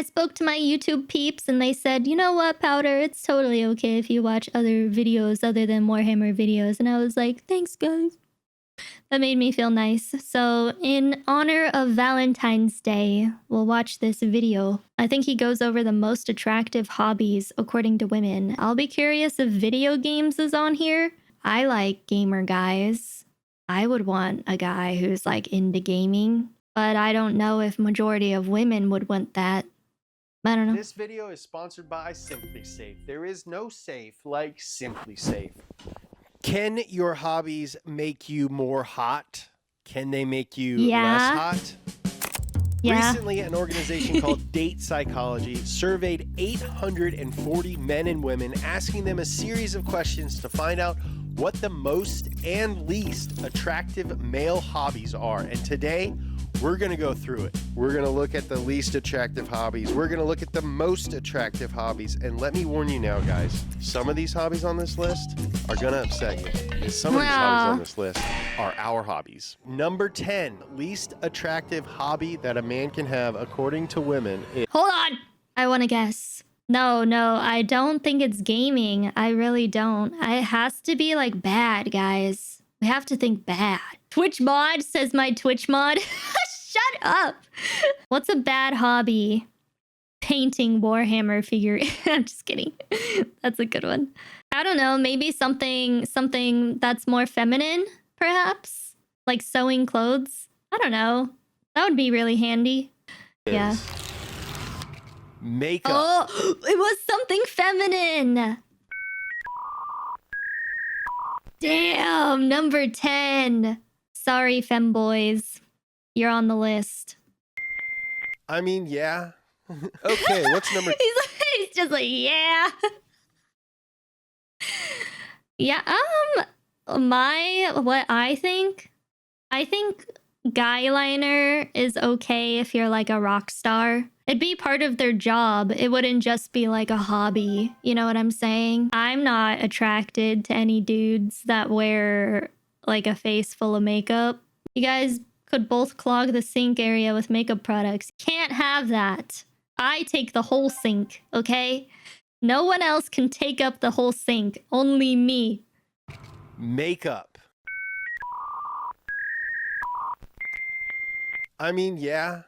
I spoke to my YouTube peeps and they said, you know what, Powder, it's totally okay if you watch other videos other than Warhammer videos. And I was like, thanks, guys. That made me feel nice. So in honor of Valentine's Day, we'll watch this video. I think he goes over the most attractive hobbies according to women. I'll be curious if video games is on here. I like gamer guys. I would want a guy who's like into gaming, but I don't know if majority of women would want that. I don't know. This video is sponsored by Simply Safe. There is no safe like Simply Safe. Can your hobbies make you more hot? Can they make you less hot? Yeah. Recently, an organization called Date Psychology surveyed 840 men and women, asking them a series of questions to find out what the most and least attractive male hobbies are. And today, we're going to go through it. We're going to look at the least attractive hobbies. We're going to look at the most attractive hobbies. And let me warn you now, guys, some of these hobbies on this list are going to upset you. And some of these hobbies on this list are our hobbies. Number 10, least attractive hobby that a man can have according to women is... Hold on. I want to guess. No, I don't think it's gaming. I really don't. It has to be like bad, guys. We have to think bad. Twitch mod, says my Twitch mod. Shut up. What's a bad hobby? Painting Warhammer figure. I'm just kidding. That's a good one. I don't know. Maybe something that's more feminine, perhaps? Like sewing clothes? I don't know. That would be really handy. Yeah. Makeup. Oh, it was something feminine. Damn, number 10. Sorry, femboys. You're on the list. I mean, yeah. Okay, what's number... He's just like, yeah. Yeah, what I think guy liner is okay if you're like a rock star. It'd be part of their job. It wouldn't just be like a hobby. You know what I'm saying? I'm not attracted to any dudes that wear like a face full of makeup. You guys could both clog the sink area with makeup products. Can't have that. I take the whole sink, okay? No one else can take up the whole sink. Only me. Makeup. I mean, yeah.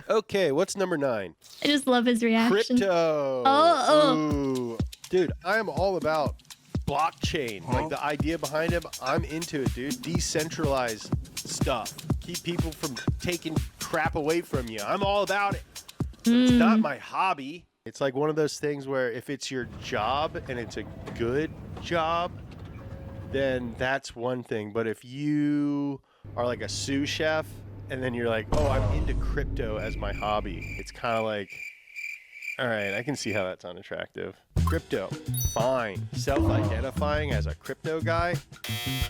Okay, what's number 9? I just love his reaction. Crypto. Oh. Ooh. Dude, I am all about blockchain. Like the idea behind it, I'm into it, dude. Decentralized stuff. Keep people from taking crap away from you. I'm all about it. But it's not my hobby. It's like one of those things where if it's your job and it's a good job, then that's one thing. But if you are like a sous chef and then you're like, oh, I'm into crypto as my hobby, it's kind of like, all right, I can see how that's unattractive. Crypto, fine. Self-identifying as a crypto guy,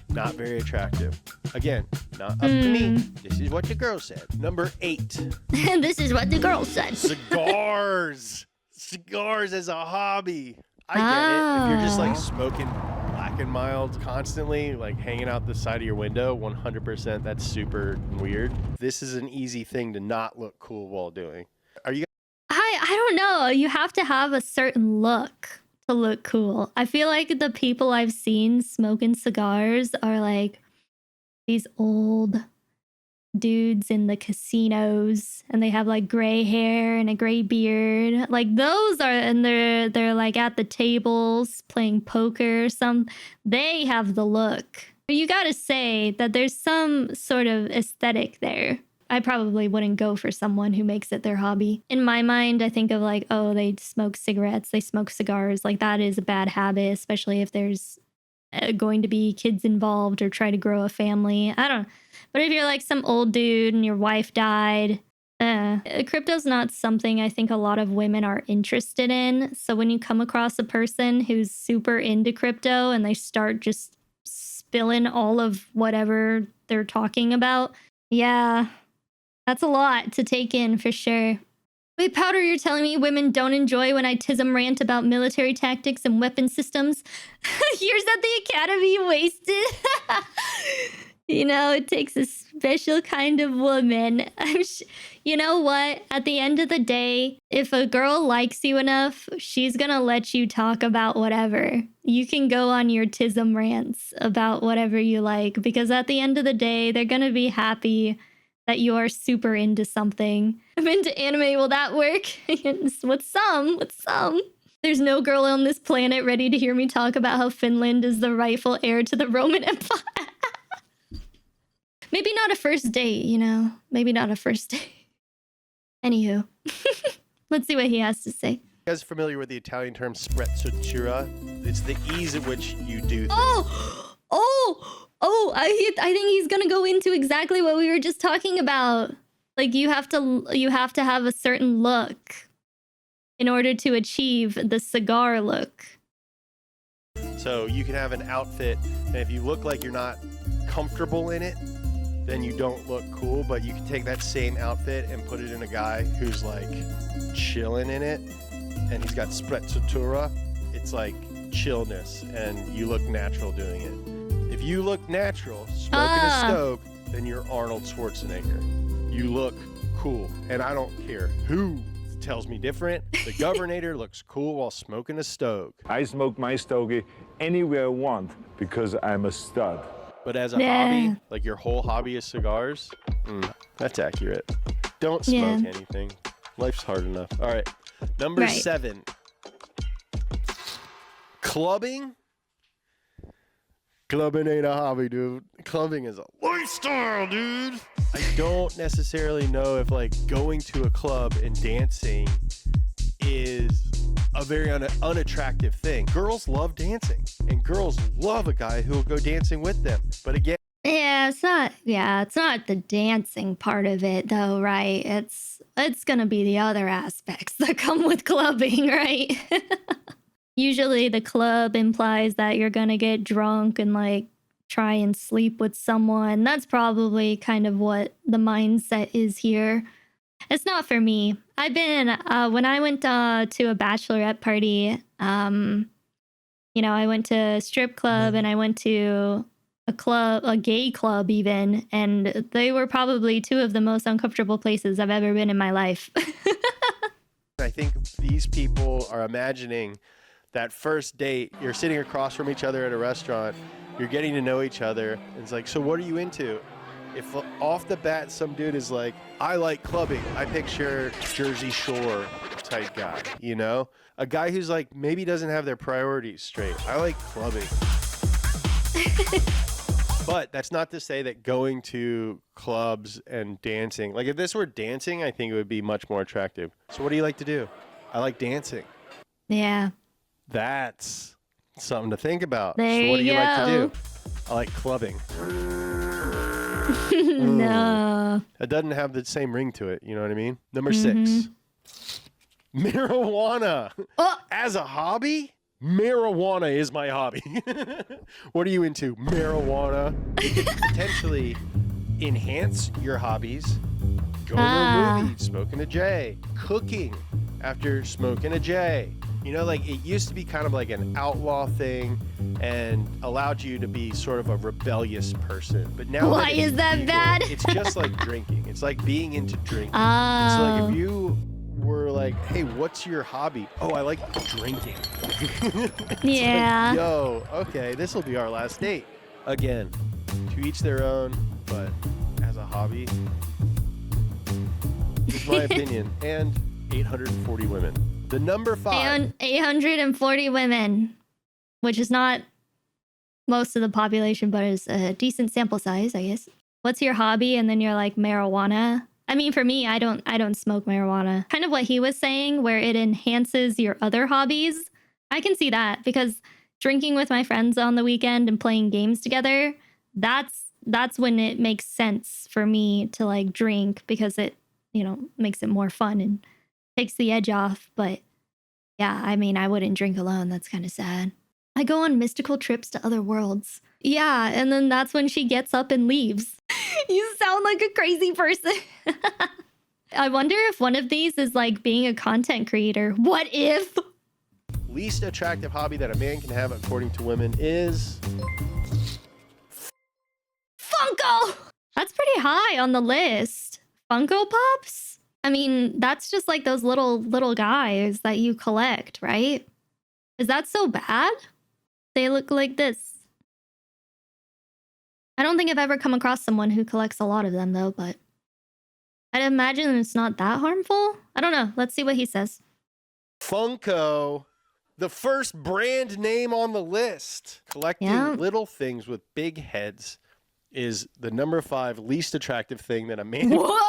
not very attractive. Again, not up to me. This is what the girl said. Number 8. This is what the girl said. Cigars. Cigars as a hobby. I get it. If you're just like smoking Black and Mild constantly, like hanging out the side of your window, 100%, that's super weird. This is an easy thing to not look cool while doing. Are you... I don't know. You have to have a certain look to look cool. I feel like the people I've seen smoking cigars are like these old dudes in the casinos, and they have like gray hair and a gray beard. Like those are, and they're like at the tables playing poker. They have the look. You gotta say that there's some sort of aesthetic there. I probably wouldn't go for someone who makes it their hobby. In my mind, I think of like, oh, they smoke cigarettes, they smoke cigars. Like that is a bad habit, especially if there's going to be kids involved or try to grow a family. I don't know. But if you're like some old dude and your wife died, crypto's not something I think a lot of women are interested in. So when you come across a person who's super into crypto and they start just spilling all of whatever they're talking about, yeah, that's a lot to take in for sure. Wait, Powder, you're telling me women don't enjoy when I tism rant about military tactics and weapon systems? Years at the academy wasted. You know, it takes a special kind of woman. You know what? At the end of the day, if a girl likes you enough, she's gonna let you talk about whatever. You can go on your tism rants about whatever you like, because at the end of the day, they're gonna be happy that you are super into something. I'm into anime, will that work? With some, with some. There's no girl on this planet ready to hear me talk about how Finland is the rightful heir to the Roman Empire. Maybe not a first date, you know? Maybe not a first date. Anywho, let's see what he has to say. You guys familiar with the Italian term sprezzatura? It's the ease at which you do things. I think he's gonna go into exactly what we were just talking about. Like you have to have a certain look in order to achieve the cigar look. So you can have an outfit, and if you look like you're not comfortable in it, then you don't look cool. But you can take that same outfit and put it in a guy who's like chilling in it, and he's got sprezzatura. It's like chillness, and you look natural doing it. If you look natural smoking a stoke, then you're Arnold Schwarzenegger. You look cool, and I don't care who tells me different. The Governator looks cool while smoking a stoke. I smoke my stogie anywhere I want because I'm a stud. But as a hobby, like your whole hobby is cigars, that's accurate. Don't smoke anything. Life's hard enough. All right. Number 7. Clubbing. Clubbing ain't a hobby, dude. Clubbing is a lifestyle, dude. I don't necessarily know if like going to a club and dancing is a very unattractive thing. Girls love dancing, and girls love a guy who will go dancing with them. But again, it's not the dancing part of it though, right? It's gonna be the other aspects that come with clubbing, right? Usually the club implies that you're gonna get drunk and like try and sleep with someone. That's probably kind of what the mindset is here. It's not for me. I've been, when I went to a bachelorette party, you know, I went to a strip club and I went to a gay club even, and they were probably two of the most uncomfortable places I've ever been in my life. I think these people are imagining that first date, you're sitting across from each other at a restaurant, you're getting to know each other, and it's like, so what are you into? If off the bat some dude is like, I like clubbing, I picture Jersey Shore type guy, you know? A guy who's like, maybe doesn't have their priorities straight. I like clubbing. But that's not to say that going to clubs and dancing, like if this were dancing, I think it would be much more attractive. So what do you like to do? I like dancing. Yeah. That's something to think about. There so what do you like to go. do? I like clubbing. No. It doesn't have the same ring to it. You know what I mean? Number 6. Marijuana. As a hobby? Marijuana is my hobby. What are you into? Marijuana. It could potentially enhance your hobbies. Going to a movie, smoking a J. Cooking after smoking a J. You know, like it used to be kind of like an outlaw thing and allowed you to be sort of a rebellious person. But now why is that legal, bad? It's just like drinking. It's like being into drinking. So like if you were like, hey, what's your hobby? Oh, I like drinking. Yeah. Like, yo, okay, this will be our last date. Again, to each their own, but as a hobby, it's my opinion. And 840 women. The number 5. 840 women, which is not most of the population, but is a decent sample size, I guess. What's your hobby? And then you're like, marijuana. I mean, for me, I don't smoke marijuana. Kind of what he was saying, where it enhances your other hobbies. I can see that because drinking with my friends on the weekend and playing games together, that's when it makes sense for me to like drink, because it, you know, makes it more fun and takes the edge off. But yeah, I mean, I wouldn't drink alone. That's kind of sad. I go on mystical trips to other worlds. Yeah, and then that's when she gets up and leaves. You sound like a crazy person. I wonder if one of these is like being a content creator. What if? Least attractive hobby that a man can have according to women is Funko Funko! That's pretty high on the list. Funko Pops? I mean, that's just like those little guys that you collect, right? Is that so bad? They look like this. I don't think I've ever come across someone who collects a lot of them though, but I'd imagine it's not that harmful. I don't know. Let's see what he says. Funko, the first brand name on the list. Collecting little things with big heads is the number 5 least attractive thing that a man Whoa!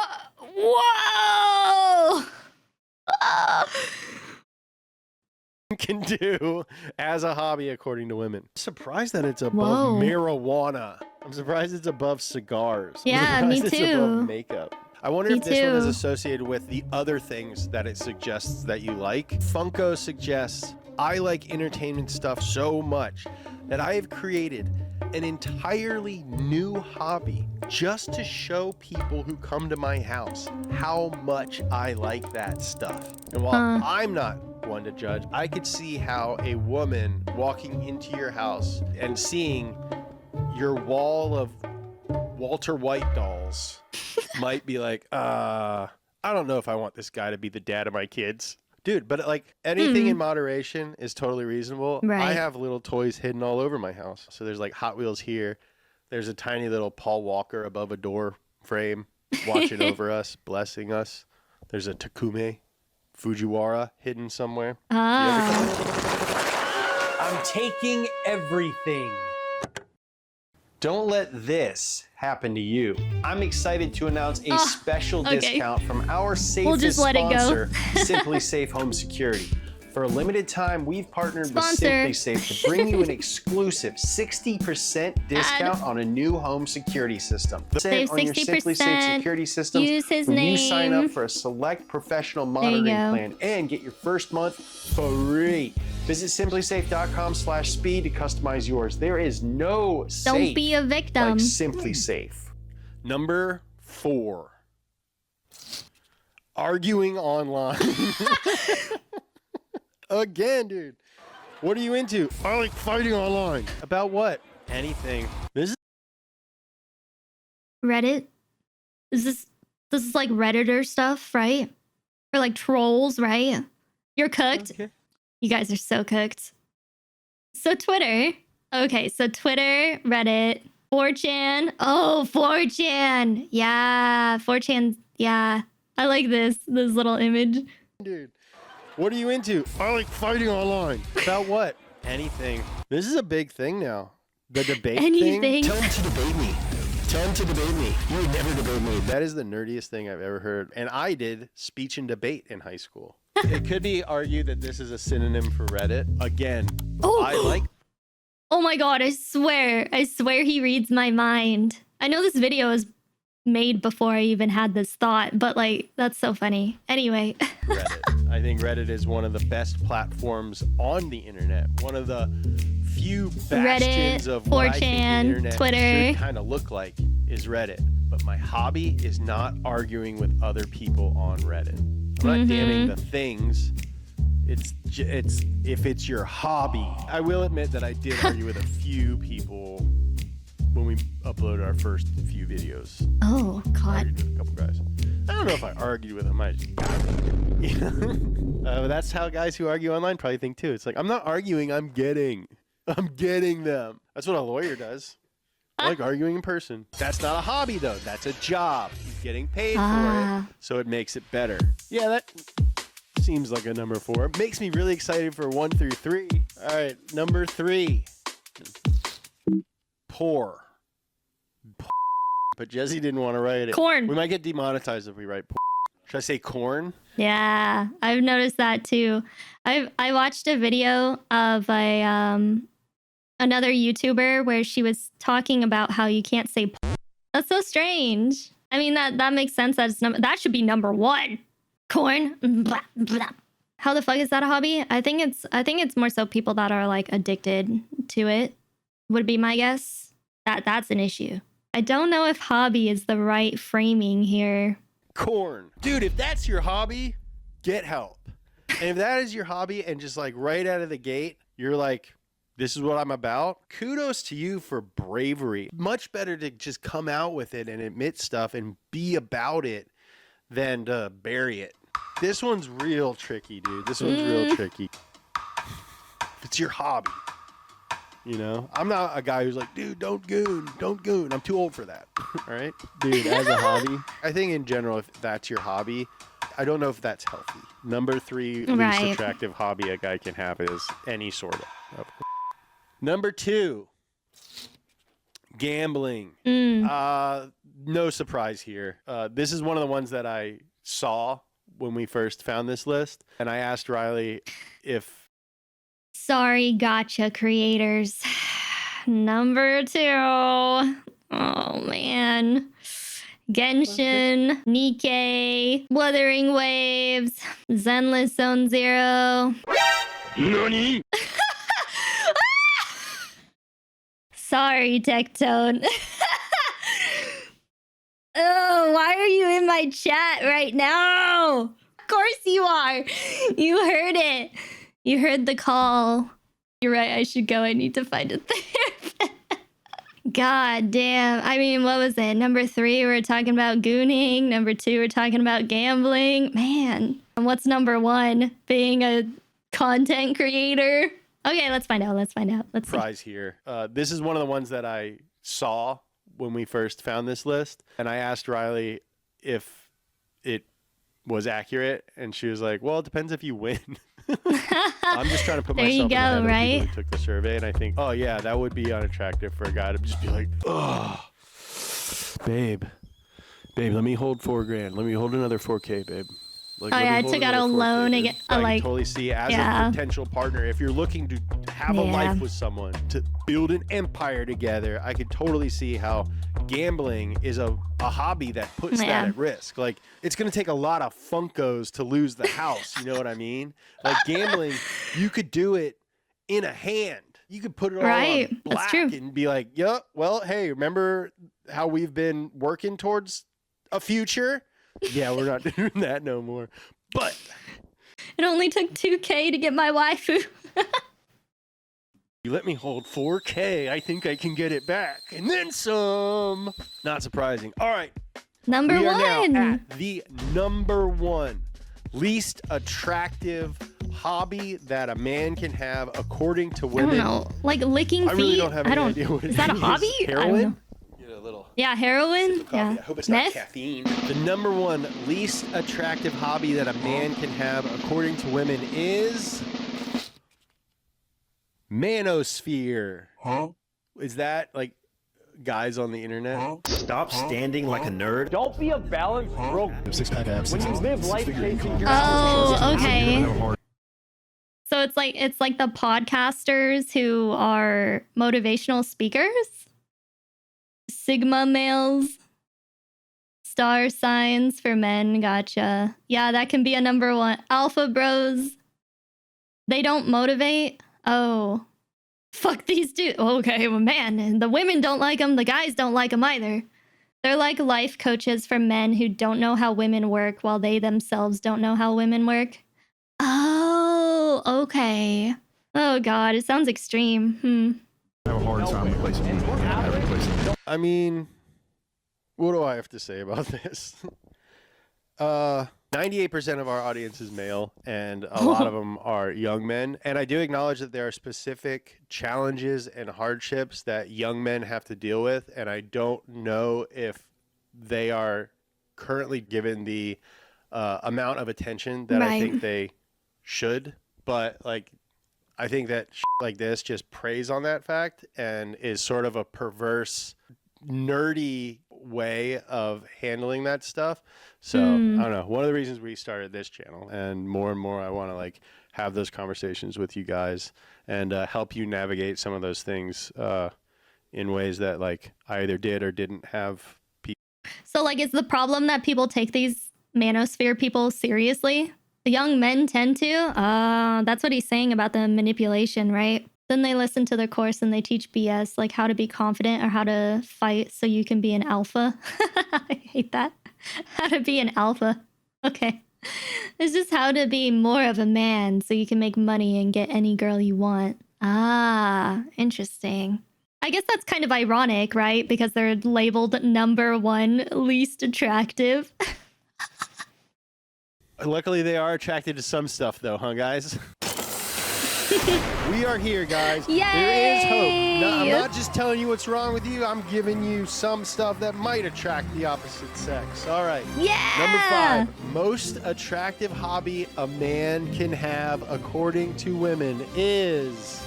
can do as a hobby, according to women. I'm surprised that it's above marijuana. I'm surprised it's above cigars. Yeah, I'm me surprised too. It's above makeup. I wonder if this one is too. associated with the other things that it suggests that you like. Funko suggests, I like entertainment stuff so much that I have created an entirely new hobby just to show people who come to my house how much I like that stuff. And while I'm not one to judge, I could see how a woman walking into your house and seeing your wall of Walter White dolls might be like, I don't know if I want this guy to be the dad of my kids. Dude, but like anything in moderation is totally reasonable. Right. I have little toys hidden all over my house. So there's like Hot Wheels here. There's a tiny little Paul Walker above a door frame watching over us, blessing us. There's a Takume Fujiwara hidden somewhere. Ah. I'm taking everything. Don't let this happen to you. I'm excited to announce a special discount from our safest just let it go. sponsor, Simply Safe Home Security. For a limited time, we've partnered with Simply Safe to bring you an exclusive 60% discount on a new home security system. Save on your Simply Safe 60%, security systems use his when you sign name. up for a select professional monitoring plan and get your first month free. Visit simplysafe.com/speed to customize yours. There is no safe Don't be a victim. like Simply Safe. Number 4. Arguing online. Again, dude. What are you into? I like fighting online. About what? Anything. This is Reddit? This is like Redditor stuff, right? Or like trolls, right? You're cooked. okay. You guys are so cooked. So Twitter. Okay, so Twitter, Reddit, 4chan. Oh, 4chan. Yeah, 4chan. Yeah. I like this little image. Dude. What are you into? I like fighting online. About what? Anything. This is a big thing now. The debate Anything. thing. Tell him to debate me. Tell him to debate me. You would never debate me. That is the nerdiest thing I've ever heard. And I did speech and debate in high school. It could be argued that this is a synonym for Reddit. Again, I like... Oh my god, I swear he reads my mind. I know this video is made before I even had this thought, but like, that's so funny. Anyway. Reddit. I think Reddit is one of the best platforms on the internet. One of the few bastions of what I think the 4chan, internet Twitter. should kind of look like is Reddit. But my hobby is not arguing with other people on Reddit. I'm not damning the things. It's if it's your hobby. I will admit that I did argue with a few people when we uploaded our first few videos. Oh I god. argued with a couple guys. I don't know if I argued with them. I just got them. You know? That's how guys who argue online probably think too. It's like, I'm not arguing, I'm getting them. That's what a lawyer does. I like arguing in person. That's not a hobby though. That's a job. He's getting paid for it, so it makes it better. Yeah, that seems like a number 4. Makes me really excited for 1 through 3. All right, number 3. Poor. But Jesse didn't want to write it. Corn. We might get demonetized if we write poor. Should I say corn? Yeah, I've noticed that too. I watched a video of a another YouTuber where she was talking about how you can't say That's so strange. I mean that makes sense. That should be number 1. Corn. Blah, blah. How the fuck is that a hobby? I think it's more so people that are like addicted to it would be my guess. That's an issue. I don't know if hobby is the right framing here. Corn. Dude, if that's your hobby, get help. And if that is your hobby and just like right out of the gate, you're like this is what I'm about, kudos to you for bravery. Much better to just come out with it and admit stuff and be about it than to bury it. This one's real tricky, dude. This one's real tricky. It's your hobby. You know, I'm not a guy who's like, dude, don't goon. I'm too old for that. All right, dude, as a hobby, I think in general, if that's your hobby, I don't know if that's healthy. Number 3 least attractive hobby a guy can have is any sort of. Number 2, gambling. No surprise here. This is one of the ones that I saw when we first found this list, and I asked Riley if. Sorry, gotcha creators. Number 2. Oh man. Genshin, Nikkei, Wuthering Waves, Zenless Zone Zero. Nani? Sorry, Tectone. Oh, why are you in my chat right now? Of course you are. You heard it. You heard the call. You're right, I should go. I need to find a therapist. God damn. I mean, what was it? Number 3, we're talking about gooning. Number 2, we're talking about gambling. Man. And what's number 1? Being a content creator? Okay, let's find out. Let's see. Prize here. This is one of the ones that I saw when we first found this list, and I asked Riley if it was accurate, and she was like, well, it depends if you win. I'm just trying to put myself in the head of people who took the survey, and I think, oh yeah, that would be unattractive for a guy to just be like, oh, babe, let me hold $4,000. Let me hold another 4K, babe. Like, oh yeah, I took out a loan again. I can totally see as a potential partner, if you're looking to have a life with someone, to build an empire together, I could totally see how gambling is a hobby that puts that at risk. Like, it's going to take a lot of Funkos to lose the house. You know what I mean? Like, gambling, you could do it in a hand. You could put it all on black and be like, yep, well, hey, remember how we've been working towards a future? Yeah, we're not doing that no more. But it only took 2K to get my waifu. You let me hold 4K. I think I can get it back. And then some. Not surprising. All right. Number 1. We are now at the number 1 least attractive hobby that a man can have according to women. I don't know. Like licking feet? I really don't have any idea what it is. Is that a hobby? Heroin? Yeah, heroin. Yeah. I hope it's not caffeine. The number 1 least attractive hobby that a man can have according to women is manosphere. Huh? Is that like guys on the internet? Huh? Stop standing like a nerd. Don't be a balanced broke. Six-pack abs. When you live life chasing your Oh, okay. So it's like the podcasters who are motivational speakers? Sigma males, star signs for men. Gotcha. Yeah, that can be a number 1. Alpha bros. They don't motivate. Oh, fuck these dudes. Okay, well, man, the women don't like them. The guys don't like them either. They're like life coaches for men who don't know how women work while they themselves don't know how women work. Oh, okay. Oh, God, it sounds extreme. I have a hard time replacing me. I mean, what do I have to say about this? 98% of our audience is male, and a lot of them are young men. And I do acknowledge that there are specific challenges and hardships that young men have to deal with, and I don't know if they are currently given the amount of attention that I think they should. But like, I think that like this just preys on that fact and is sort of a perverse, nerdy way of handling that stuff. So I don't know. One of the reasons we started this channel, and more I want to like have those conversations with you guys and help you navigate some of those things in ways that like I either did or didn't have people. So like, is the problem that people take these manosphere people seriously? The young men tend to. That's what he's saying about the manipulation, right? Then they listen to their course and they teach BS, like how to be confident or how to fight so you can be an alpha. I hate that. How to be an alpha. Okay. It's just how to be more of a man so you can make money and get any girl you want. Ah, interesting. I guess that's kind of ironic, right? Because they're labeled #1 least attractive. Luckily, they are attracted to some stuff, though, huh, guys? We are here, guys. Yay! There is hope. No, I'm not just telling you what's wrong with you. I'm giving you some stuff that might attract the opposite sex. All right. Yeah! Number 5. Most attractive hobby a man can have, according to women, is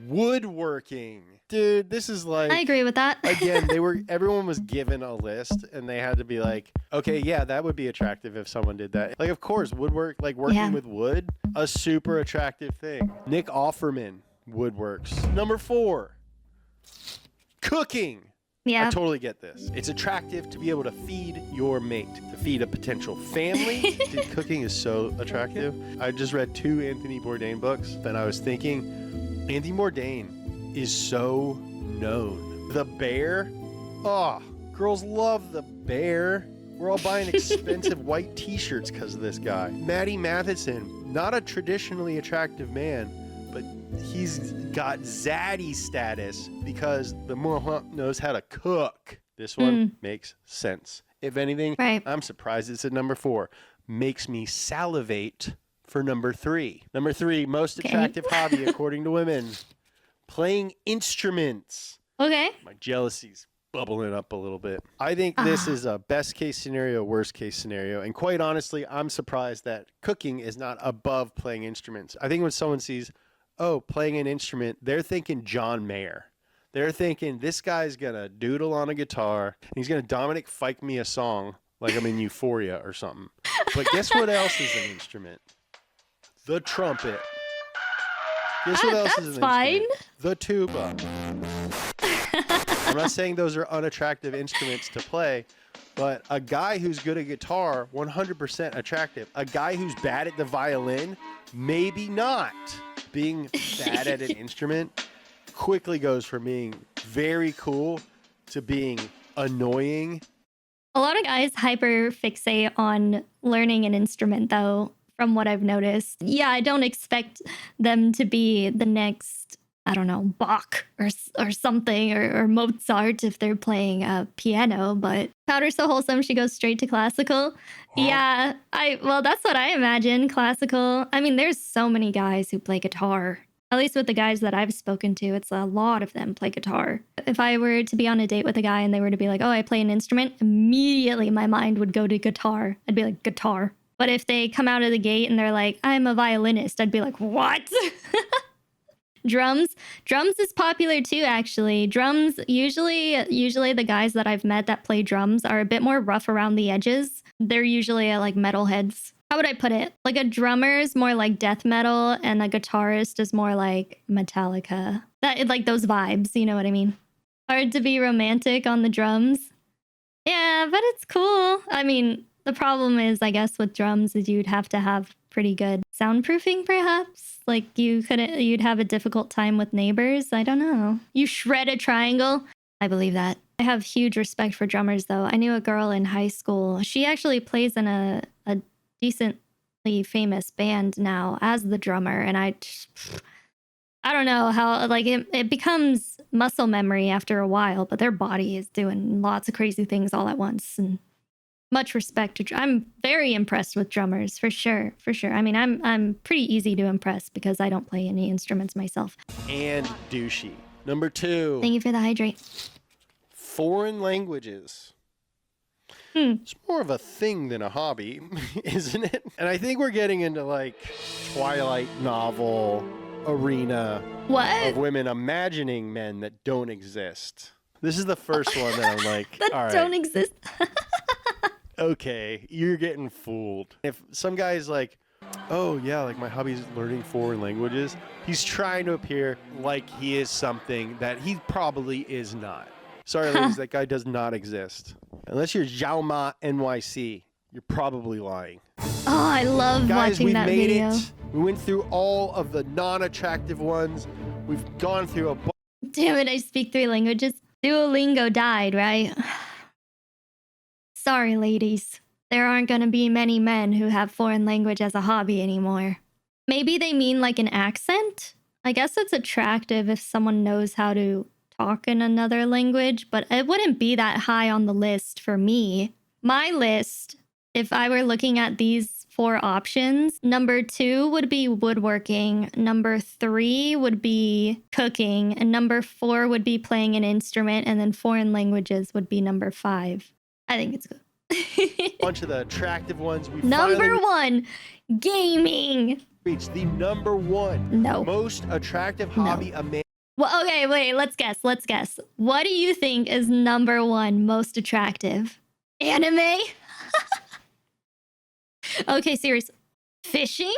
woodworking. Dude, this is like... I agree with that. Again, everyone was given a list and they had to be like, okay, yeah, that would be attractive if someone did that. Like, of course, woodwork, like working with wood, a super attractive thing. Nick Offerman woodworks. Number 4, cooking. Yeah. I totally get this. It's attractive to be able to feed your mate, to feed a potential family. Dude, cooking is so attractive. I just read 2 Anthony Bourdain books and I was thinking, Anthony Bourdain is so known. The Bear, oh, girls love The Bear. We're all buying expensive white t-shirts because of this guy. Matty Matheson, not a traditionally attractive man, but he's got zaddy status because the Mohawk knows how to cook. This one makes sense. If anything, I'm surprised it's at number 4. Makes me salivate for number 3. Number 3, most attractive hobby according to women. Playing instruments. Okay. My jealousy's bubbling up a little bit. I think this is a best case scenario, worst case scenario. And quite honestly, I'm surprised that cooking is not above playing instruments. I think when someone sees, oh, playing an instrument, they're thinking John Mayer. They're thinking this guy's going to doodle on a guitar and he's going to Dominic Fike me a song like I'm in Euphoria or something. But guess what else is an instrument? The trumpet. Guess what else is an instrument? The tuba. I'm not saying those are unattractive instruments to play, but a guy who's good at guitar, 100% attractive. A guy who's bad at the violin, maybe not. Being bad at an instrument quickly goes from being very cool to being annoying. A lot of guys hyper fixate on learning an instrument, though. From what I've noticed. Yeah, I don't expect them to be the next, I don't know, Bach or something, or Mozart if they're playing piano, but Powder's so wholesome, she goes straight to classical. Yeah, well, that's what I imagine, classical. I mean, there's so many guys who play guitar. At least with the guys that I've spoken to, it's a lot of them play guitar. If I were to be on a date with a guy and they were to be like, oh, I play an instrument, immediately my mind would go to guitar. I'd be like, guitar. But if they come out of the gate and they're like, I'm a violinist, I'd be like, what? Drums. Drums is popular too, actually. Drums, usually the guys that I've met that play drums are a bit more rough around the edges. They're usually like metalheads. How would I put it? Like a drummer is more like death metal and a guitarist is more like Metallica. Like those vibes, you know what I mean? Hard to be romantic on the drums. Yeah, but it's cool. I mean, the problem is, I guess, with drums is you'd have to have pretty good soundproofing, perhaps. Like you'd have a difficult time with neighbors. I don't know. You shred a triangle. I believe that. I have huge respect for drummers, though. I knew a girl in high school. She actually plays in a decently famous band now as the drummer. And I don't know how, like, it becomes muscle memory after a while, but their body is doing lots of crazy things all at once. And much respect to I'm very impressed with drummers, for sure. I mean, I'm pretty easy to impress because I don't play any instruments myself. And douchey. Number 2. Thank you for the hydrate. Foreign languages. It's more of a thing than a hobby, isn't it? And I think we're getting into like Twilight novel arena of women imagining men that don't exist. This is the first one that I'm like, that all right. Don't exist. Okay, you're getting fooled. If some guy's like, oh yeah, like my hobby is learning foreign languages, he's trying to appear like he is something that he probably is not. Sorry, ladies, that guy does not exist. Unless you're Xiaoma NYC, you're probably lying. Oh, I love Guys, watching we've that made video. it. We went through all of the non-attractive ones. We've gone through a Damn it, I speak 3 languages. Duolingo died, right? Sorry, ladies. There aren't going to be many men who have foreign language as a hobby anymore. Maybe they mean like an accent? I guess it's attractive if someone knows how to talk in another language, but it wouldn't be that high on the list for me. My list, if I were looking at these 4 options, number 2 would be woodworking, number 3 would be cooking, and number 4 would be playing an instrument, and then foreign languages would be number 5. I think it's good. Bunch of the attractive ones. We Number finally 1, gaming. reached the number 1 No. most attractive hobby a man. Well, okay, wait, let's guess. What do you think is number 1 most attractive? Anime? Okay, serious. Fishing?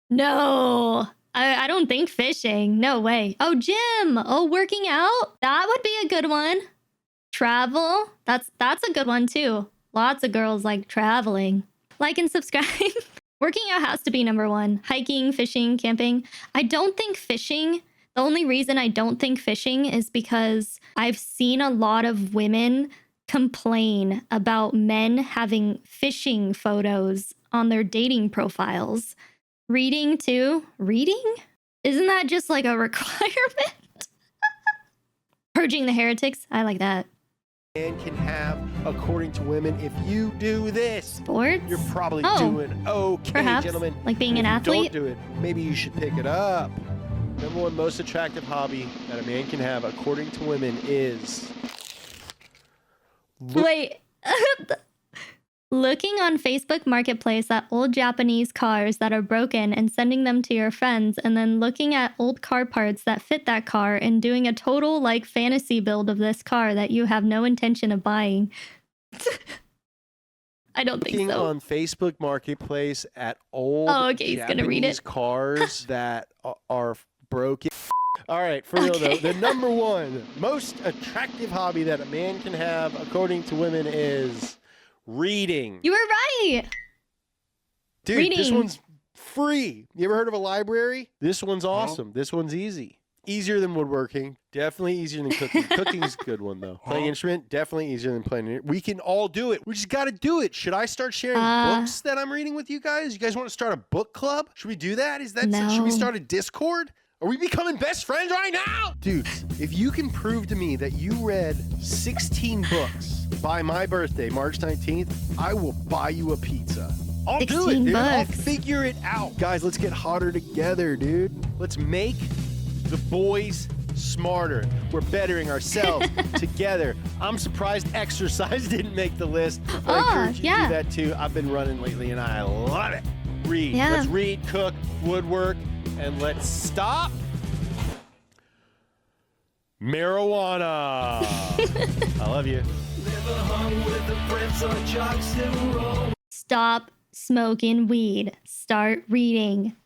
No. I don't think fishing. No way. Oh, gym. Oh, working out? That would be a good one. Travel? That's a good one too. Lots of girls like traveling. Like and subscribe. Working out has to be number 1. Hiking, fishing, camping. I don't think fishing... The only reason I don't think fishing is because I've seen a lot of women complain about men having fishing photos on their dating profiles. Reading too? Reading? Isn't that just like a requirement? Purging the heretics? I like that. Man can have, according to women, if you do this. Sports? You're probably Oh, doing okay, perhaps. gentlemen. Like being an If you athlete? don't do it, maybe you should pick it up. Number 1 most attractive hobby that a man can have, according to women, is... Wait. Looking on Facebook Marketplace at old Japanese cars that are broken and sending them to your friends, and then looking at old car parts that fit that car and doing a total like fantasy build of this car that you have no intention of buying. I don't think Looking so. on Facebook Marketplace at old He's gonna read Japanese it. cars that are broken. All right, for real though, the number 1 most attractive hobby that a man can have, according to women, is reading. You were right. Dude, this reading. one's free. You ever heard of a library? This one's awesome. This one's easy. Easier than woodworking. Definitely easier than cooking. Cooking's a good one, though. Playing instrument, definitely easier than playing it. We can all do it. We just got to do it. Should I start sharing books that I'm reading with you guys? You guys want to start a book club? Should we do that? Should we start a Discord? Are we becoming best friends right now? Dudes, if you can prove to me that you read 16 books by my birthday, March 19th, I will buy you a pizza. I'll do it, 16 dude. I'll books. figure it out. Guys, let's get hotter together, dude. Let's make the boys smarter. We're bettering ourselves together. I'm surprised exercise didn't make the list. But I encourage you to do that too. I've been running lately and I love it. Read. Yeah. Let's read, cook, woodwork, and let's stop marijuana. I love you. Stop smoking weed. Start reading.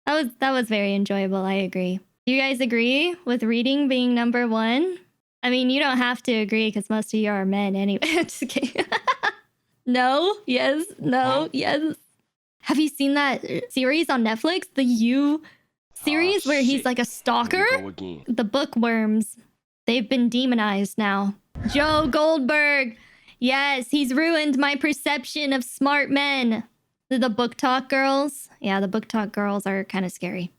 That was very enjoyable. I agree. Do you guys agree with reading being number 1? I mean, you don't have to agree because most of you are men anyway. Just kidding. No? Yes? No? Yes? Have you seen that series on Netflix? The You series where he's like a stalker? The bookworms. They've been demonized now. Joe Goldberg. Yes, he's ruined my perception of smart men. The book talk girls. Yeah, the book talk girls are kind of scary.